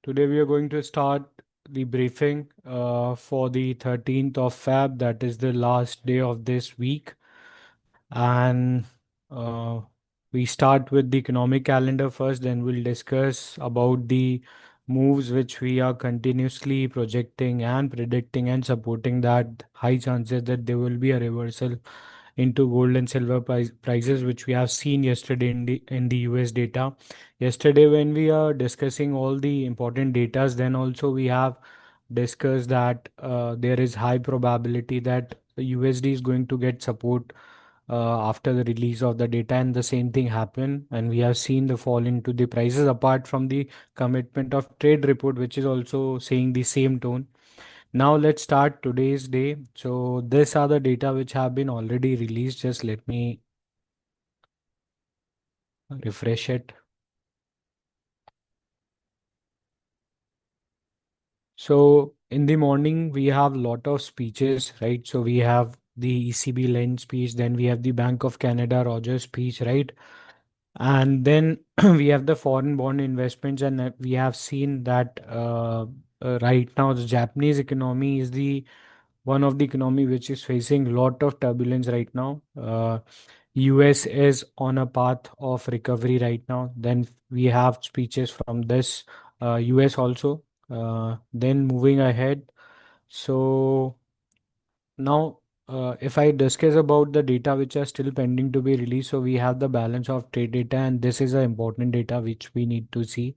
Today we are going to start the briefing for the 13th of Feb, that is the last day of this week. And uh, we start with the economic calendar first, then we'll discuss about the moves which we are continuously projecting and predicting and supporting that high chances that there will be a reversal into gold and silver prices, which we have seen yesterday in the US data. Yesterday, when we are discussing all the important datas, then also we have discussed that there is high probability that the USD is going to get support after the release of the data, and the same thing happened, and we have seen the fall into the prices apart from the commitment of trade report, which is also saying the same tone. Now let's start today's day. So these are the data which have been already released. Just let me refresh it. So in the morning, we have lot of speeches, right? So we have the ECB Len speech, then we have the Bank of Canada Rogers speech, right? And then we have the foreign bond investments, and we have seen that right now the Japanese economy is the one of the economy which is facing lot of turbulence right now. US is on a path of recovery right now. Then we have speeches from this US also. Then moving ahead, so now, if I discuss about the data which are still pending to be released, so we have the balance of trade data, and this is an important data which we need to see.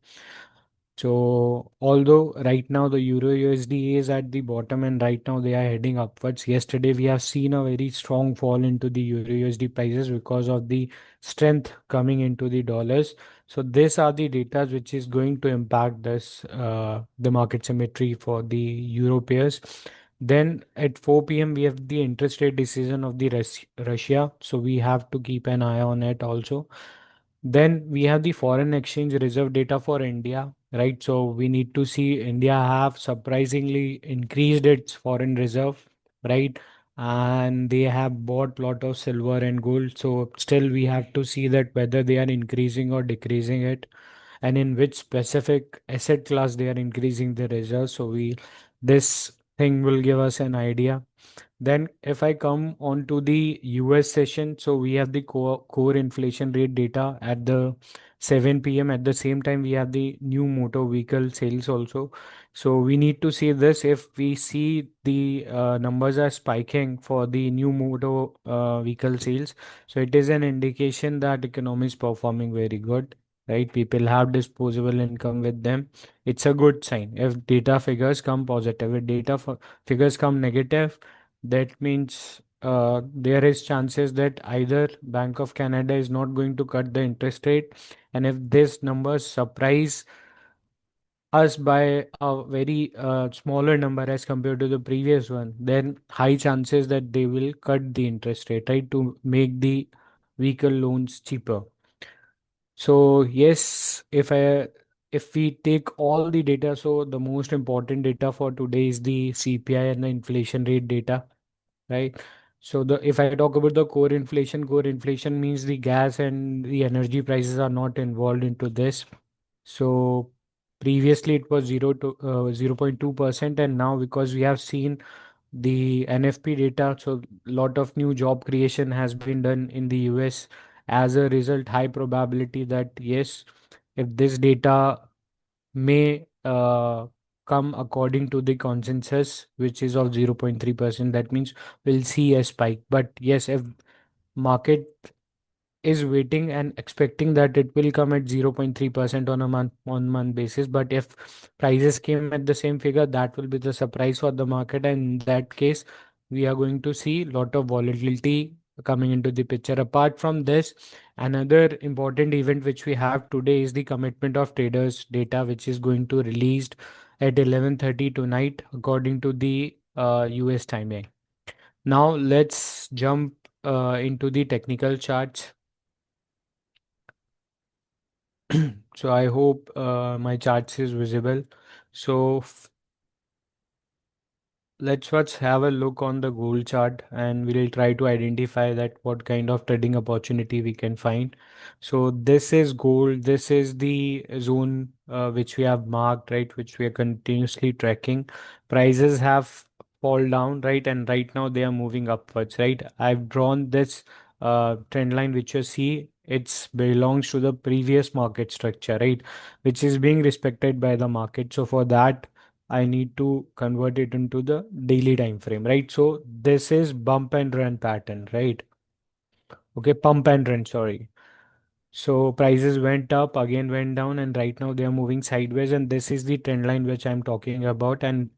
So, although right now the Euro USD is at the bottom and right now they are heading upwards, yesterday we have seen a very strong fall into the Euro USD prices because of the strength coming into the dollars. So, these are the data which is going to impact this the market symmetry for the Euro pairs. Then at 4 p.m. we have the interest rate decision of the Russia, so we have to keep an eye on it also. Then we have the foreign exchange reserve data for India, right? So we need to see India have surprisingly increased its foreign reserve, right? And they have bought lot of silver and gold. So still we have to see that whether they are increasing or decreasing it, and in which specific asset class they are increasing the reserves. So we this thing will give us an idea. Then, if I come on to the US session, so we have the core inflation rate data at the 7 p.m. At the same time, we have the new motor vehicle sales also. So we need to see this. If we see the numbers are spiking for the new motor vehicle sales, so it is an indication that economy is performing very good. Right, people have disposable income with them. It's a good sign. If data figures come positive, if figures come negative, that means there is chances that either Bank of Canada is not going to cut the interest rate, and if this numbers surprise us by a very smaller number as compared to the previous one, then high chances that they will cut the interest rate, right, to make the vehicle loans cheaper. So yes, if we take all the data, so the most important data for today is the CPI and the inflation rate data, right? So the if I talk about the core inflation means the gas and the energy prices are not involved into this. So previously it was 0.2%, and now because we have seen the NFP data, so lot of new job creation has been done in the US. As a result, high probability that yes, if this data may come according to the consensus, which is of 0.3%. That means we'll see a spike. But yes, if market is waiting and expecting that it will come at 0.3% on a month basis, but if prices came at the same figure, that will be the surprise for the market, and in that case we are going to see lot of volatility coming into the picture. Apart from this, another important event which we have today is the commitment of traders data, which is going to released at 11:30 tonight according to the US timing. Now let's jump into the technical charts. So I hope my charts is visible. So let's first have a look on the gold chart, and we'll try to identify that what kind of trading opportunity we can find. So this is gold. This is the zone which we have marked, right, which we are continuously tracking, prices have fall down, right, and right now they are moving upwards, right. I've drawn this trend line which you see. It's belongs to the previous market structure, right, which is being respected by the market. So for that, I need to convert it into the daily time frame, right? So this is bump and run pattern, right? Okay, pump and run, sorry. So prices went up, again went down, and right now they are moving sideways. And this is the trend line which I'm talking about. And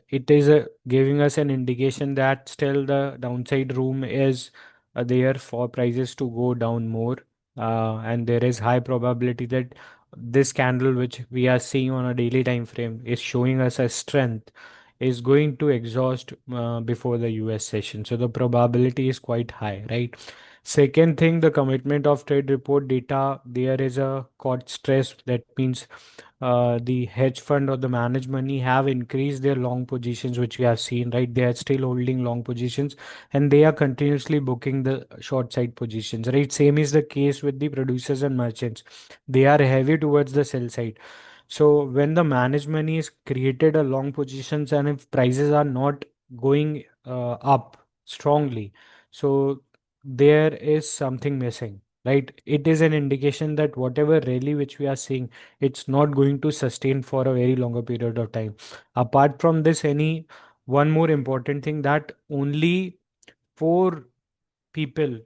it is giving us an indication that still the downside room is there for prices to go down more. And there is high probability that this candle, which we are seeing on a daily time frame, is showing us a strength, is going to exhaust before the US session. So the probability is quite high, right? Second thing, the commitment of trade report data, there is a caught stress. That means the hedge fund or the managed money have increased their long positions, which we have seen, right? They are still holding long positions and they are continuously booking the short side positions, right? Same is the case with the producers and merchants. They are heavy towards the sell side. So when the managed money is created a long positions and if prices are not going up strongly, so there is something missing, right? It is an indication that whatever rally which we are seeing, it's not going to sustain for a very longer period of time. Apart from this, any one more important thing, that only four people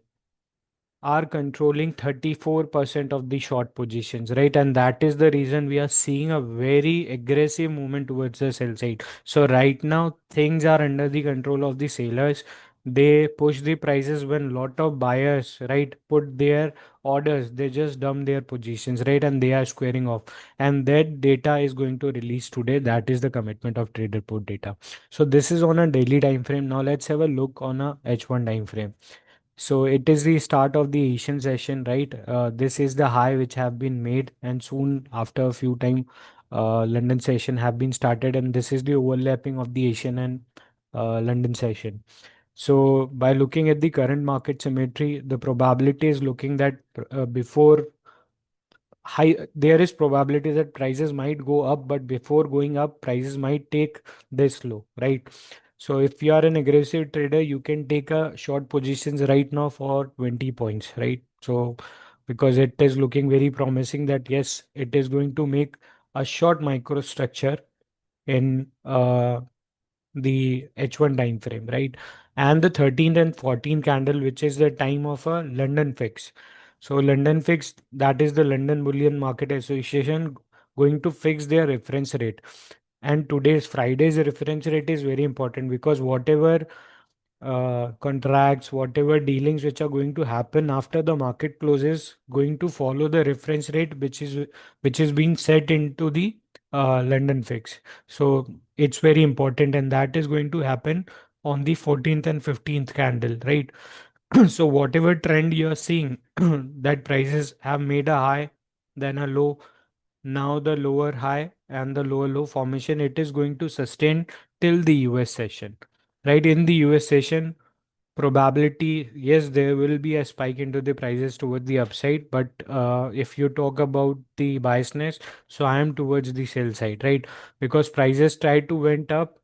are controlling 34% of the short positions, right? And that is the reason we are seeing a very aggressive movement towards the sell side. So right now things are under the control of the sellers. They push the prices when lot of buyers, right, put their orders, they just dump their positions, right, and they are squaring off. And that data is going to release today. That is the commitment of trade report data. So this is on a daily time frame. Now let's have a look on a H1 time frame. So it is the start of the Asian session, right? This is the high which have been made, and soon after a few time, London session have been started, and this is the overlapping of the Asian and London session. So by looking at the current market symmetry, the probability is looking that before high, there is probability that prices might go up, but before going up, prices might take this low, right? So if you are an aggressive trader, you can take a short positions right now for 20 points, right? So because it is looking very promising that yes, it is going to make a short microstructure in the H1 time frame, right? And the 13th and 14th candle, which is the time of a London fix. So London fix, that is the London Bullion Market Association going to fix their reference rate. And today's Friday's reference rate is very important because whatever contracts, whatever dealings which are going to happen after the market closes, going to follow the reference rate which is being set into the London fix. So it's very important, and that is going to happen on the 14th and 15th candle, right? So whatever trend you are seeing, that prices have made a high, then a low, now the lower high and the lower low formation, it is going to sustain till the US session, right? In the US session, probability, yes, there will be a spike into the prices towards the upside, but if you talk about the biasness, so I am towards the sell side, right? Because prices try to went up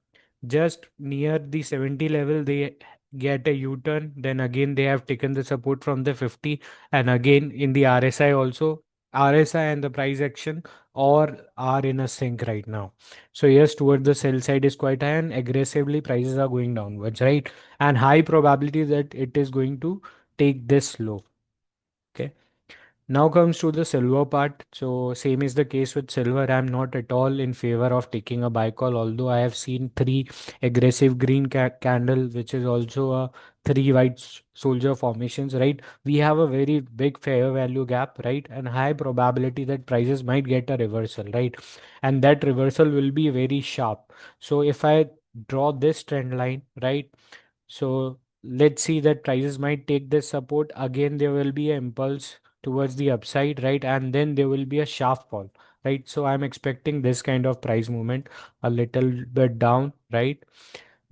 just near the 70 level, they get a U-turn, then again they have taken the support from the 50, and again in the RSI also, RSI and the price action or are in a sync right now. So yes, towards the sell side is quite high and aggressively prices are going downwards, right? And high probability that it is going to take this low. Okay. Now comes to the silver part. So same is the case with silver. I'm not at all in favor of taking a buy call, although I have seen three aggressive green candle, which is also a three white soldier formations, right? We have a very big fair value gap, right? And high probability that prices might get a reversal, right? And that reversal will be very sharp. So if I draw this trend line, right? So let's see that prices might take this support. Again, there will be an impulse towards the upside, right? And then there will be a sharp fall, right? So I'm expecting this kind of price movement a little bit down, right?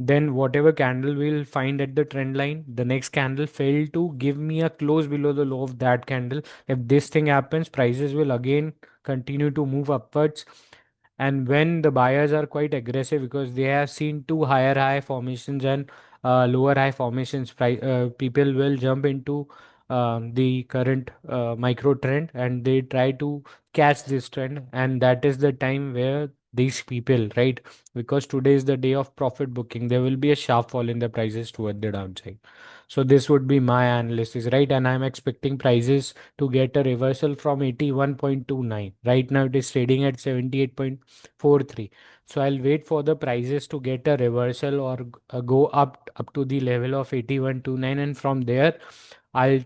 Then whatever candle we'll find at the trend line, the next candle fail to give me a close below the low of that candle. If this thing happens, prices will again continue to move upwards. And when the buyers are quite aggressive because they have seen two higher high formations and lower high formations, people will jump into the current micro trend and they try to catch this trend. And that is the time where these people, right? Because today is the day of profit booking, there will be a sharp fall in the prices toward the downside. So this would be my analysis, right? And I'm expecting prices to get a reversal from 81.29. Right now it is trading at 78.43. So I'll wait for the prices to get a reversal or go up to the level of 81.29, and from there I'll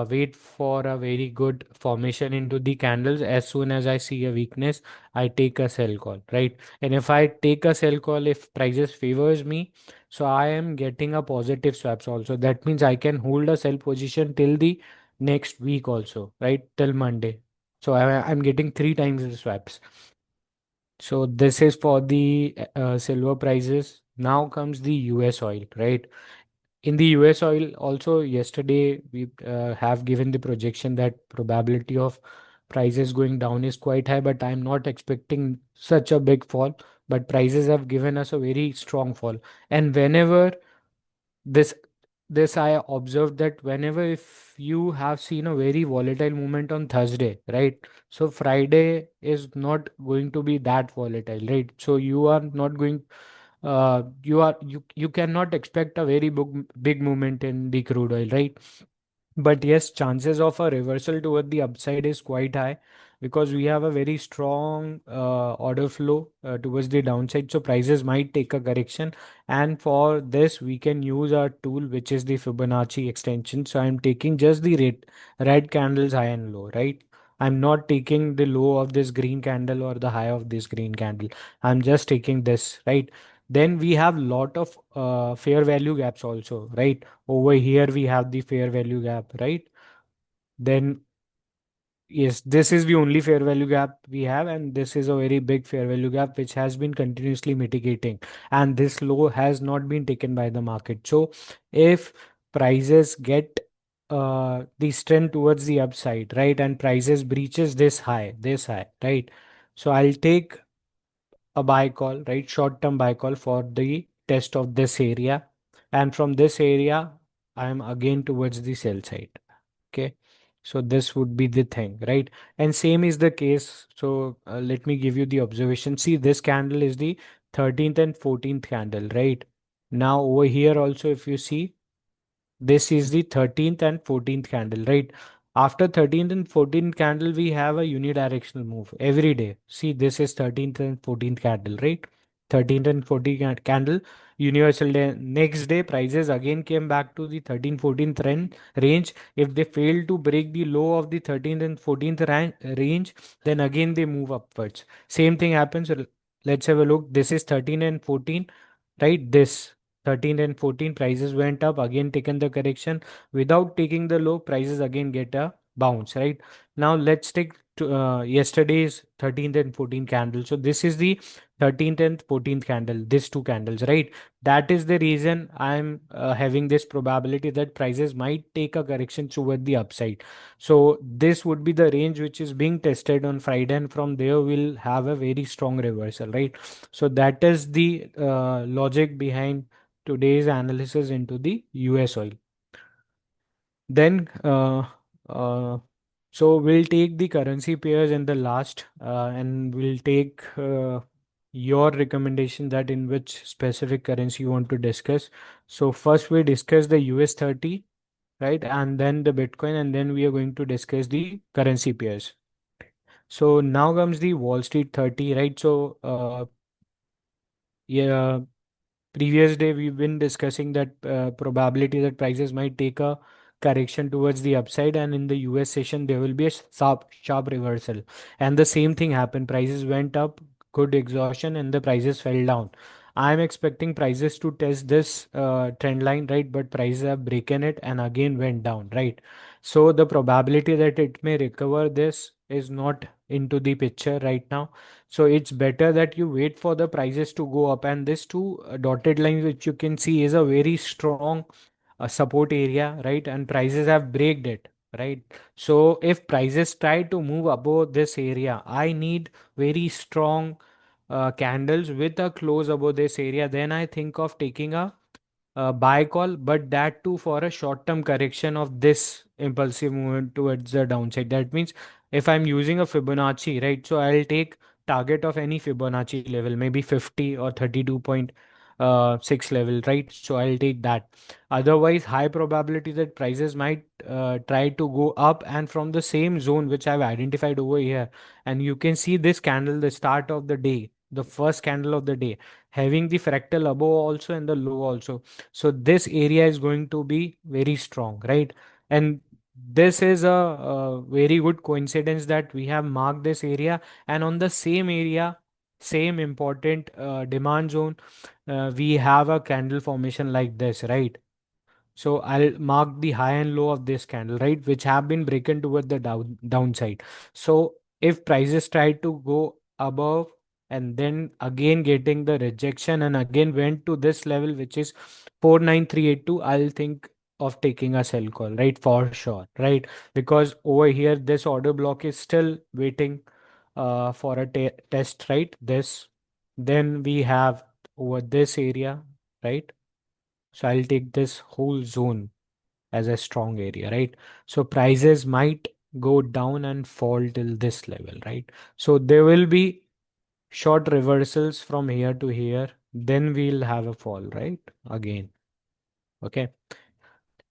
wait for a very good formation into the candles. As soon as I see a weakness, I take a sell call, right? And if I take a sell call, if prices favors me, so I am getting a positive swaps also. That means I can hold a sell position till the next week also, right? Till Monday. So I'm getting three times the swaps. So this is for the silver prices. Now comes the US oil, right? In the US oil, also yesterday we have given the projection that probability of prices going down is quite high, but I'm not expecting such a big fall. But prices have given us a very strong fall. And whenever this this I observed that whenever if you have seen a very volatile movement on Thursday, right? So Friday is not going to be that volatile, right? So you are not going you cannot expect a very big movement in the crude oil, right? But yes, chances of a reversal toward the upside is quite high because we have a very strong order flow towards the downside. So prices might take a correction. And for this, we can use our tool, which is the Fibonacci extension. So I'm taking just the red candles high and low, right? I'm not taking the low of this green candle or the high of this green candle. I'm just taking this, right? Then we have lot of fair value gaps also, right? Over here we have the fair value gap, right? Then yes, this is the only fair value gap we have, and this is a very big fair value gap which has been continuously mitigating, and this low has not been taken by the market. So if prices get the strength towards the upside, right, and prices breaches this high, right? So I'll take a buy call, right? Short term buy call for the test of this area. And from this area, I am again towards the sell side. Okay. So this would be the thing, right? And same is the case. So let me give you the observation. See, this candle is the 13th and 14th candle, right? Now over here also, if you see, this is the 13th and 14th candle, right? After 13th and 14th candle, we have a unidirectional move every day. See, this is 13th and 14th candle, right? 13th and 14th candle, universal day. Next day, prices again came back to the 13th, 14th range. If they fail to break the low of the 13th and 14th range, then again they move upwards. Same thing happens. Let's have a look. This is 13 and 14, right? This 13 and 14 prices went up, again taken the correction. Without taking the low, prices again get a bounce, right? Now let's take yesterday's 13th and 14th candle. So this is the 13th and 14th candle, these two candles, right? That is the reason I'm having this probability that prices might take a correction toward the upside. So this would be the range which is being tested on Friday, and from there we'll have a very strong reversal, right? So that is the logic behind today's analysis into the US oil. Then, so we'll take the currency pairs in the last, and we'll take your recommendation that in which specific currency you want to discuss. So first we discuss the US 30, right? And then the Bitcoin, and then we are going to discuss the currency pairs. So now comes the Wall Street 30, right? So, yeah, previous day we've been discussing that probability that prices might take a correction towards the upside, and in the US session there will be a sharp reversal. And the same thing happened. Prices went up, good exhaustion, and the prices fell down. I'm expecting prices to test this trend line, right? But prices have broken it and again went down, right? So the probability that it may recover this is not into the picture right now. So it's better that you wait for the prices to go up. And this two dotted lines which you can see is a very strong support area, right? And prices have braked it, right? So if prices try to move above this area, I need very strong candles with a close above this area. Then I think of taking a buy call, but that too for a short term correction of this impulsive movement towards the downside. That means if I'm using a Fibonacci, right? So I'll take target of any Fibonacci level, maybe 50 or 32.6 level, right? So I'll take that. Otherwise, high probability that prices might try to go up and from the same zone which I've identified over here. And you can see this candle, the start of the day, the first candle of the day, having the fractal above also and the low also. So this area is going to be very strong, right? And this is a very good coincidence that we have marked this area, and on the same area, same important demand zone, we have a candle formation like this, right? So I'll mark the high and low of this candle, right, which have been broken toward the downside. So if prices try to go above and then again getting the rejection and again went to this level, which is 49382, I'll think of taking a sell call, right, for sure, right? Because over here, this order block is still waiting for a test, right? This, then we have over this area, right? So I'll take this whole zone as a strong area, right? So prices might go down and fall till this level, right? So there will be short reversals from here to here. Then we'll have a fall, right? Again. Okay.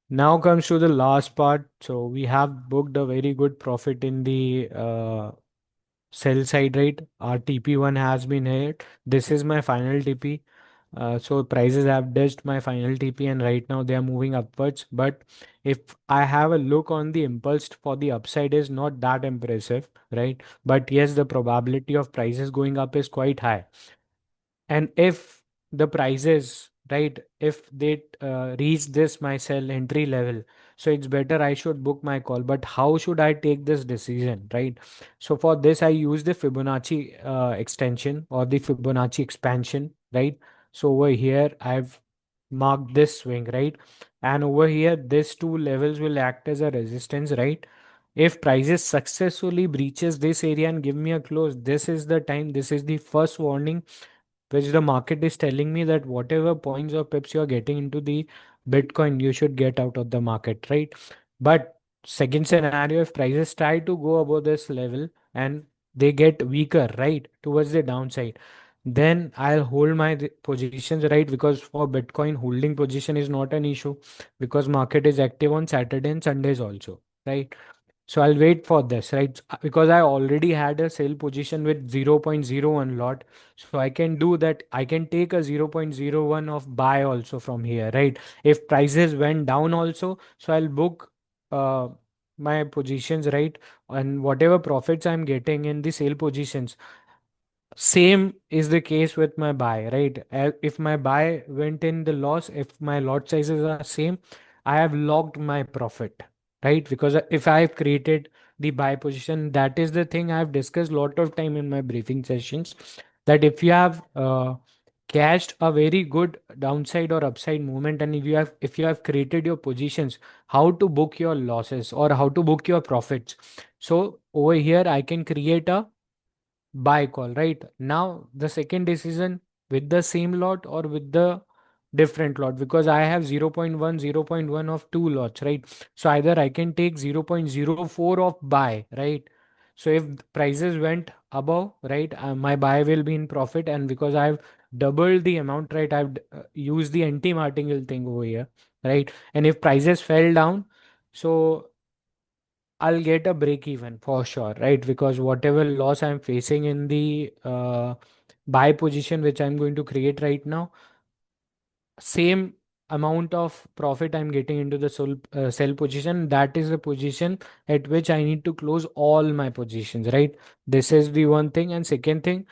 Now comes to the last part. So we have booked a very good profit in the sell side, right? Our TP1 has been hit. This is my final TP. So prices have ditched my final TP and right now they are moving upwards. But if I have a look on the impulse for the upside is not that impressive, right? But yes, the probability of prices going up is quite high. And if the prices, right, if they reach this my sell entry level, so it's better I should book my call. But how should I take this decision, right? So for this, I use the Fibonacci extension or the Fibonacci expansion, right? So over here, I've marked this swing, right? And over here, these two levels will act as a resistance, right? If prices successfully breaches this area and give me a close, this is the time, this is the first warning which the market is telling me that whatever points or pips you're getting into the Bitcoin, you should get out of the market, right? But second scenario, if prices try to go above this level and they get weaker, right, towards the downside, then I'll hold my positions, right? Because for Bitcoin, holding position is not an issue because market is active on Saturday and Sundays also, right? So I'll wait for this, right? Because I already had a sell position with 0.01 lot. So I can do that. I can take a 0.01 of buy also from here, right? If prices went down also, so I'll book uh, my positions, right? And whatever profits I'm getting in the sale positions, same is the case with my buy, right? If my buy went in the loss, if my lot sizes are same, I have locked my profit, right? Because if I have created the buy position, that is the thing I have discussed a lot of time in my briefing sessions. That if you have cashed a very good downside or upside movement, and if you have created your positions, how to book your losses or how to book your profits. So over here, I can create a buy call, right? Now the second decision with the same lot or with the different lot, because I have 0.1 0.1 of two lots, right? So either I can take 0.04 of buy, right? So if prices went above, right, my buy will be in profit, and because I've doubled the amount, right, I've used the anti-martingale thing over here, right? And if prices fell down, so I'll get a break even for sure, right? Because whatever loss I'm facing in the buy position, which I'm going to create right now, same amount of profit I'm getting into the sell position. That is the position at which I need to close all my positions, right? This is the one thing. And second thing,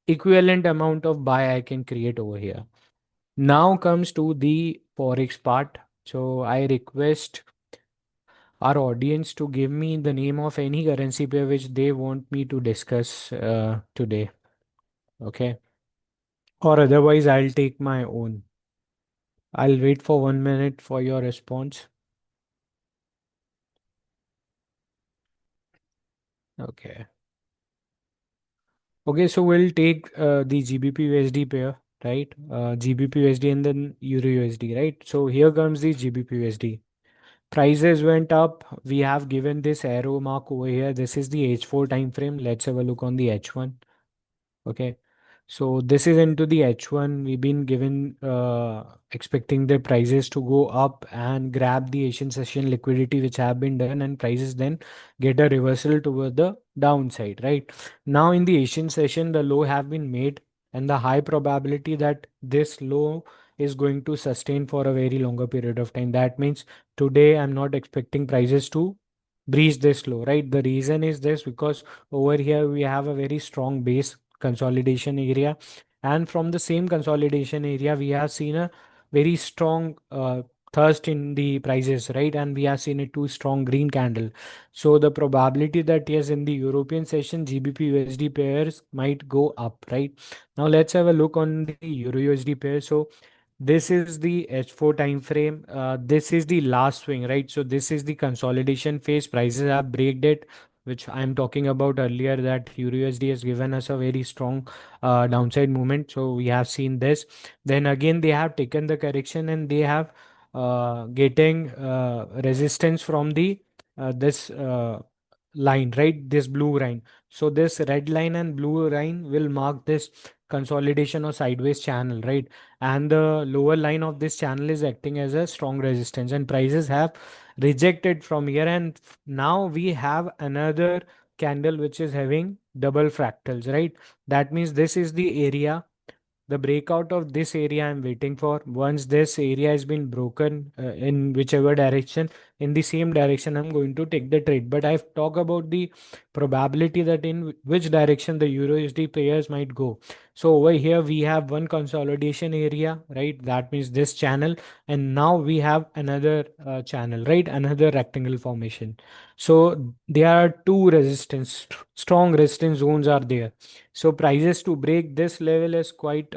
equivalent amount of buy I can create over here. Now comes to the Forex part. So I request our audience to give me the name of any currency pair which they want me to discuss today. Okay. Or otherwise, I'll take my own. I'll wait for 1 minute for your response. Okay. Okay, so we'll take the GBP USD pair, right? GBP USD and then Euro USD, right? So here comes the GBP USD. Prices went up. We have given this arrow mark over here. This is the H4 time frame. Let's have a look on the H1. Okay. So this is into the H1. We've been given expecting the prices to go up and grab the Asian session liquidity which have been done, and prices then get a reversal toward the downside, right? Now in the Asian session, the low have been made, and the high probability that this low is going to sustain for a very longer period of time. That means today I'm not expecting prices to breach this low, right? The reason is this because over here we have a very strong base consolidation area, and from the same consolidation area we have seen a very strong thirst in the prices, right? And we have seen a two strong green candle. So the probability that yes, in the European session GBP USD pairs might go up, right? Now let's have a look on the Euro USD pair. So this is the H4 time frame. This is the last swing, right? So this is the consolidation phase. Prices have breaked it, which I'm talking about earlier, that Euro USD has given us a very strong downside movement. So we have seen this. Then again, they have taken the correction and they have getting resistance from the this line, right? This blue line. So this red line and blue line will mark this consolidation or sideways channel, right? And the lower line of this channel is acting as a strong resistance, and prices have rejected from here, and now we have another candle which is having double fractals, right? That means this is the area, the breakout of this area I'm waiting for. Once this area has been broken in whichever direction, in the same direction I'm going to take the trade. But I've talked about the probability that in which direction the Euro USD pairs might go. So over here we have one consolidation area, right? That means this channel, and now we have another channel, right? Another rectangle formation. So there are two resistance, strong resistance zones are there. So prices to break this level is quite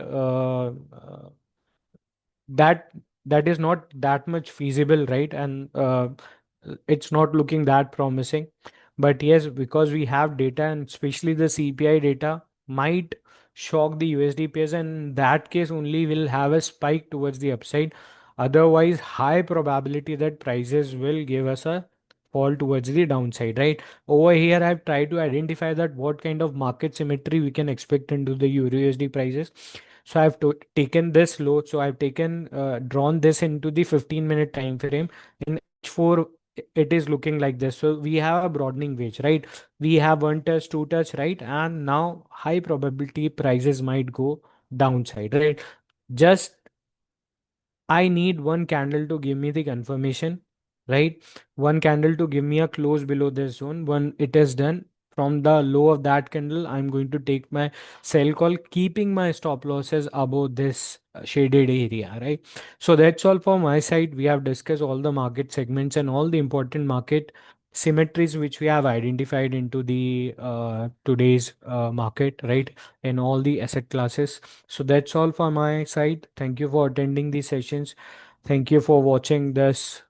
that that is not that much feasible, right? And it's not looking that promising. But yes, because we have data, and especially the CPI data might shock the USD pairs, and in that case only will have a spike towards the upside. Otherwise, high probability that prices will give us a fall towards the downside, right? Over here, I've tried to identify that what kind of market symmetry we can expect into the Euro USD prices. So I've taken this low. So I've taken drawn this into the 15-minute time frame. In H4, it is looking like this. So we have a broadening wedge, right? We have one touch, two touch, right? And now high probability prices might go downside, right? Just I need one candle to give me the confirmation, right? One candle to give me a close below this zone. When it is done, from the low of that candle, I'm going to take my sell call, keeping my stop losses above this shaded area, right? So that's all for my side. We have discussed all the market segments and all the important market symmetries which we have identified into the today's market, right? In all the asset classes. So that's all for my side. Thank you for attending these sessions. Thank you for watching this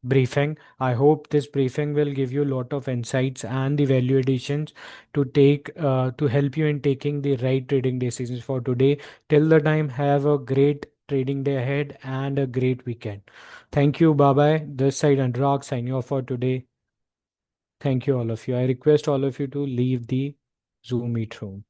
briefing. I hope this briefing will give you a lot of insights and the value additions to take to help you in taking the right trading decisions for today. Till the time, have a great trading day ahead and a great weekend. Thank you. Bye bye. This side Anurag signing off for today. Thank you all of you. I request all of you to leave the Zoom meet room.